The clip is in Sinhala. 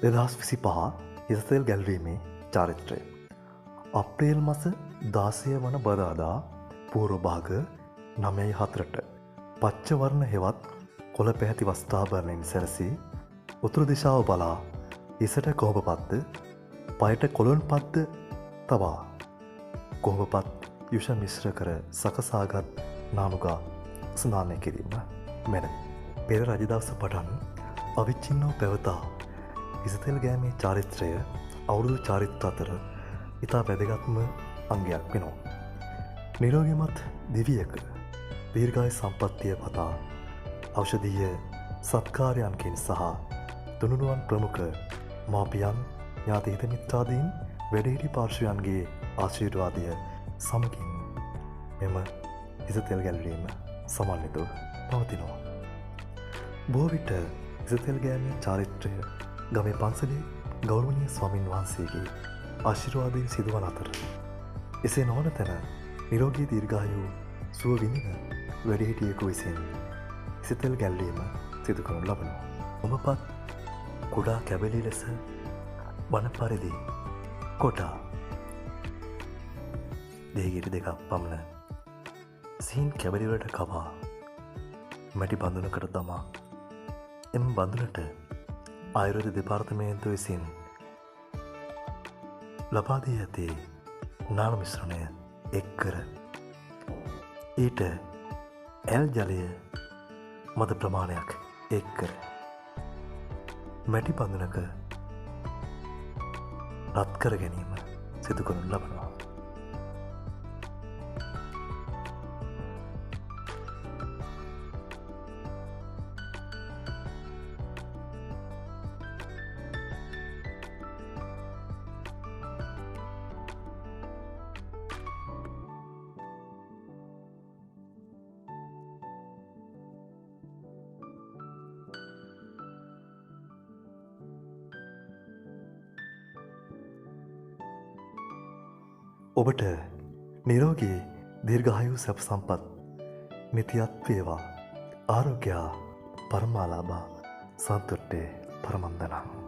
2025 ඉසතෙල් ගැල්වීමේ චාරිත්‍රය. අප්‍රේල් මස 16 වන බදාදා පූර්ව භාග 9:04ට පච්චවර්ණ හෙවත් කොළ පැහැති වස්ත්‍රාභරණයෙන් සැරසී උතුරු දිශාව බලා ඉසට කොහොඹපත්ද පයට කොළොන් පත්ද තබා කොහොඹපත් යුෂ මිශ්‍ර කර සකසාගත් නානුගා ස්නානය කිරීම මැන පෙර රජදවස පටන් අවිච්චින්නව පැවතා ඉසතෙල් ගෑමේ චාරිත්‍රය අවුරුදු චාරිත්‍ර අතර ඉතා වැදගත්ම අංගයක් වෙනවා. නිරෝගිමත් දිවියක දීර්ඝායු සම්පත්තිය පතා ඖෂධීය සත්කාරයන්කින් සහ තුනුරුවන් ප්‍රමුඛ මාපියන් ඥාති හිත මිත්‍රාදීන් වැඩිහිටි පාර්ශ්වයන්ගේ ආශිර්වාදය සමගින් මෙම ඉසතෙල් ගැල්වීම සමන්විතව පවතිනවා. බොහෝ විට ඉසතෙල් ගෑමේ චාරිත්‍රය ගමේ පන්සලේ ගෞරවනීය ස්වාමින් වහන්සේගේ ආශිර්වාදයෙන් සිදුවන අතර එසේ නොවන තැන නිරෝගී දීර්ඝායු සුව විඳින වැඩිහිටියෙකු විසින් ඉසතෙල් ගැල්වීම සිදු කරනු ලබනවා. ඔබපත් කුඩා කැබලි ලෙස වන පරිදි කොටා දෙහිගිරි දෙකක් පමණ සිහින් කැබලිවලට කවා මැටි බඳුනකට දමා එම බඳුනට ආයුර්වේද දෙපාර්තමේන්තුව විසින් ලබා දී ඇති නාන මිශ්‍රණය එක් කර ඊට ඇල් ජලය මද ප්‍රමාණයක් එක් කර මැටි බඳුනක රත් කර ගැනීම සිදු කරනු ලබනවා. ඔබට නිරෝගී දීර්ඝායු සැප සම්පත් නිතියත් වේවා. ආරෝග්‍ය පරමාලාභ සන්තුට්ඨේ පරමන්දනං.